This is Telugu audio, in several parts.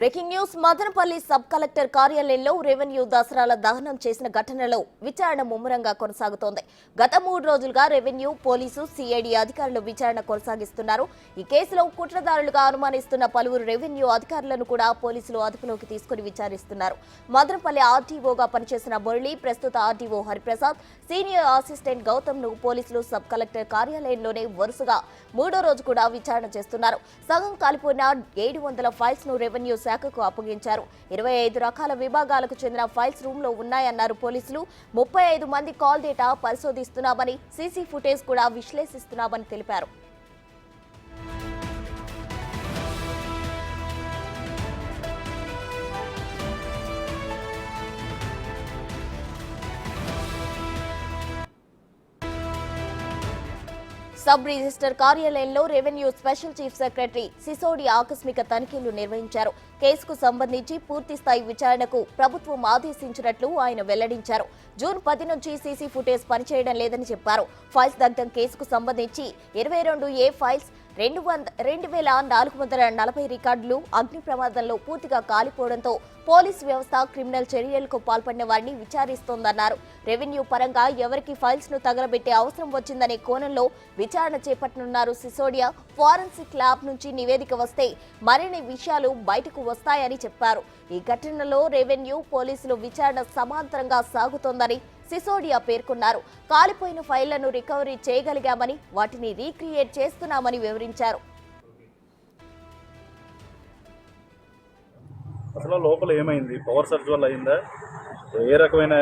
Breaking news Madanapalle sub collector కార్యాలయంలో రెవెన్యూ దసరాల దహనం చేసిన ఘటనలో విచారణ ముమ్మరంగా కొనసాగుతోంది. గత 3 రోజులుగా రెవెన్యూ, పోలీసు, సిఐడి అధికారులు విచారణ కొనసాగిస్తున్నారు. ఈ కేసులో కుట్రదారులుగా అనుమానిస్తున్న పలువురు రెవెన్యూ అధికారులను కూడా పోలీసులు అదుపులోకి తీసుకుని విచారిస్తున్నారు. మదనపల్లి ఆర్టీఓగా పనిచేసిన మురళి, ప్రస్తుత RTO Hariprasad, senior assistant Gautam ను పోలీసులు సబ్ కలెక్టర్ కార్యాలయంలోనే వరుసగా 3వ రోజు కూడా విచారణ చేస్తున్నారు. సగం కాలిపోయిన 700 ఫైల్స్ ను రెవెన్యూ శాఖకు అప్పగించారు. 25 రకాల విభాగాలకు చెందిన ఫైల్స్ రూమ్ లో ఉన్నాయన్నారు పోలీసులు. 35 మంది కాల్ డేటా పరిశోధిస్తున్నామని, సీసీ ఫుటేజ్ కూడా విశ్లేషిస్తున్నామని తెలిపారు. సబ్ రిజిస్టర్ కార్యాలయంలో revenue special chief secretary Sisodia ఆకస్మిక తనిఖీలు నిర్వహించారు. కేసుకు సంబంధించి పూర్తి స్థాయి విచారణకు ప్రభుత్వం ఆదేశించినట్లు ఆయన వెల్లడించారు. జూన్ 10 నుంచి సీసీ ఫుటేజ్ పనిచేయడం లేదని చెప్పారు. ఫైల్స్ దగ్ధం కేసుకు సంబంధించి 22A ఫైల్స్, 2440 రికార్డులు అగ్ని ప్రమాదంలో పూర్తిగా కాలిపోవడంతో పోలీసు వ్యవస్థ క్రిమినల్ చర్యలకు పాల్పడిన వారిని విచారిస్తోందన్నారు. రెవెన్యూ పరంగా ఎవరికి ఫైల్స్ ను తగలబెట్టే అవసరం వచ్చిందనే కోణంలో విచారణ చేపట్టనున్నారు సిసోడియా. ఫోరెన్సిక్ ల్యాబ్ నుంచి నివేదిక వస్తే మరిన్ని విషయాలు బయటకు వస్తాయని చెప్పారు. ఈ ఘటనలో రెవెన్యూ, పోలీసులు విచారణ సమాంతరంగా సాగుతోందని సిసోడియా పేర్కొన్నారు. కాలిపోయిన ఫైళ్లను రికవరీ చేయగలిగామని, వాటిని రీక్రియేట్ చేస్తున్నామని వివరించారు. అసలు లోపల ఏమైంది, పవర్ సర్జ్ వల్ల అయిందా, ఏ రకమైన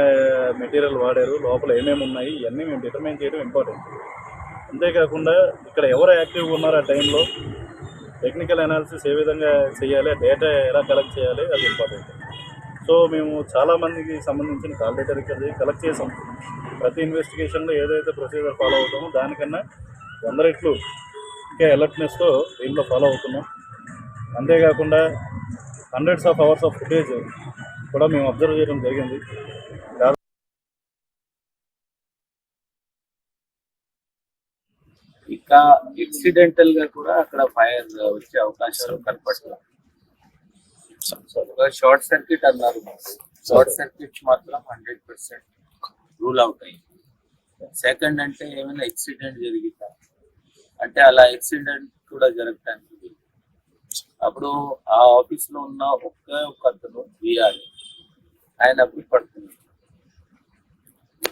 మెటీరియల్ వాడారు, లోపల ఏమేమి ఉన్నాయి, ఇవన్నీ మేము డిటర్మైన్ చేయడం ఇంపార్టెంట్. అంతేకాకుండా ఇక్కడ ఎవరు యాక్టివ్గా ఉన్నారు ఆ టైంలో, టెక్నికల్ అనాలిసిస్ ఏ విధంగా చేయాలి, డేటా ఎలా కలెక్ట్ చేయాలి, అది ఇంపార్టెంట్. సో మేము చాలామందికి సంబంధించిన కాల్ డేటా రికార్డ్ కలెక్ట్ చేసాం. ప్రతి ఇన్వెస్టిగేషన్లో ఏదైతే ప్రొసీజర్ ఫాలో అవుతామో దానికన్నా 100 రెట్లు ఇంకా అలర్ట్నెస్తో దీంట్లో ఫాలో అవుతున్నాం. అంతేకాకుండా hundreds of hours of footage కూడా మేము అబ్జర్వ్ చేయడం జరిగింది. ఇంకా ఎక్సిడెంటల్ గా కూడా అక్కడ ఫైర్ వచ్చే అవకాశాలు కనపడతాయి. షార్ట్ సర్క్యూట్ అన్నారు, షార్ట్ సర్క్యూట్స్ మాత్రం 100% రూల్ అవుట్ అయ్యింది. సెకండ్ అంటే ఏమైనా ఎక్సిడెంట్ జరిగిందా అంటే అలా ఎక్సిడెంట్ కూడా జరగటానికి అప్పుడు ఆ ఆఫీస్ లో ఉన్న ఒక్క అతను వీఆర్ ఆయన అప్పుడు పడుతుంది.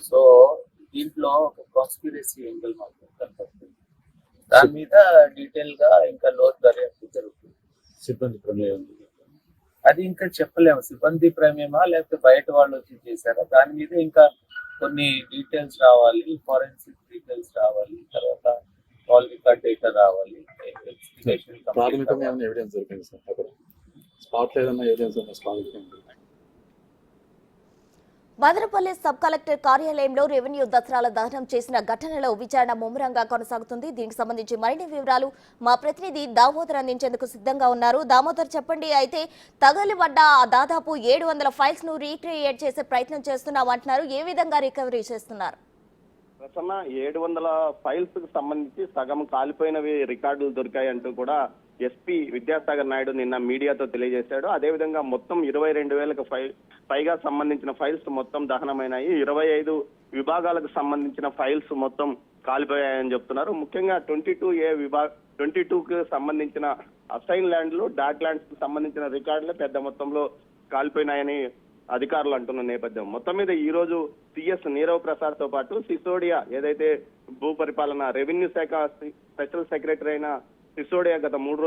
సో దీంట్లో ఒక కాన్స్పిరసీ యాంగిల్ మాత్రం కనపడుతుంది. దాని మీద డీటెయిల్ గా ఇంకా లోతు దర్యాప్తు జరుగుతుంది. సిబ్బంది ప్రమేయం అది ఇంకా చెప్పలేము, సిబ్బంది ప్రమేయమా లేకపోతే బయట వాళ్ళు వచ్చి చేశారా, దాని మీద ఇంకా కొన్ని డీటెయిల్స్ రావాలి, ఫోరెన్సిక్ డీటెయిల్స్ రావాలి, తర్వాత కాల్ రికార్డ్ డేటా రావాలి. ప్రాథమికంగా ఎవిడెన్స్ దొరికింది సార్, అక్కడ స్పాట్ ఏదైనా ఎవిడెన్స్ ఉందా? మదనపల్లి సబ్ కలెక్టర్ కార్యాలయంలో రెవెన్యూ దసరాల దహనం చేసిన ఘటనలో విచారణ ముమ్మరంగా కొనసాగుతుంది. దీనికి సంబంధించి మరిన్ని వివరాలు మా ప్రతినిధి దామోదర్ అందించేందుకు సిద్ధంగా ఉన్నారు. దామోదర్, చెప్పండి. అయితే తగలిబడ్డ దాదాపు 700 ఫైల్స్ ను రీక్రియేట్ చేసే ప్రయత్నం చేస్తున్నామంటున్నారు. ఏ విధంగా రికవరీ చేస్తున్నారు? ప్రసన్న, 700 ఫైల్స్ కు సంబంధించి సగం కాలిపోయినవి రికార్డులు దొరికాయి అంటూ కూడా ఎస్పీ విద్యాసాగర్ నాయుడు నిన్న మీడియాతో తెలియజేశాడు. అదేవిధంగా మొత్తం 22,000కు పైగా సంబంధించిన ఫైల్స్ మొత్తం దహనమైనాయి. 25 విభాగాలకు సంబంధించిన ఫైల్స్ మొత్తం కాలిపోయాయని చెప్తున్నారు. ముఖ్యంగా 22కు సంబంధించిన అసైన్ ల్యాండ్లు, డాట్ ల్యాండ్స్ కు సంబంధించిన రికార్డులు పెద్ద మొత్తంలో కాలిపోయినాయని అధికారులు అంటున్న నేపథ్యం. మొత్తం మీద ఈ రోజు సిఎస్ నీరవ్ ప్రసాద్ తో పాటు సిసోడియా ఏదైతే భూ పరిపాలన రెవెన్యూ శాఖ స్పెషల్ సెక్రటరీ అయిన సిసోడియా గత 3 రోజులు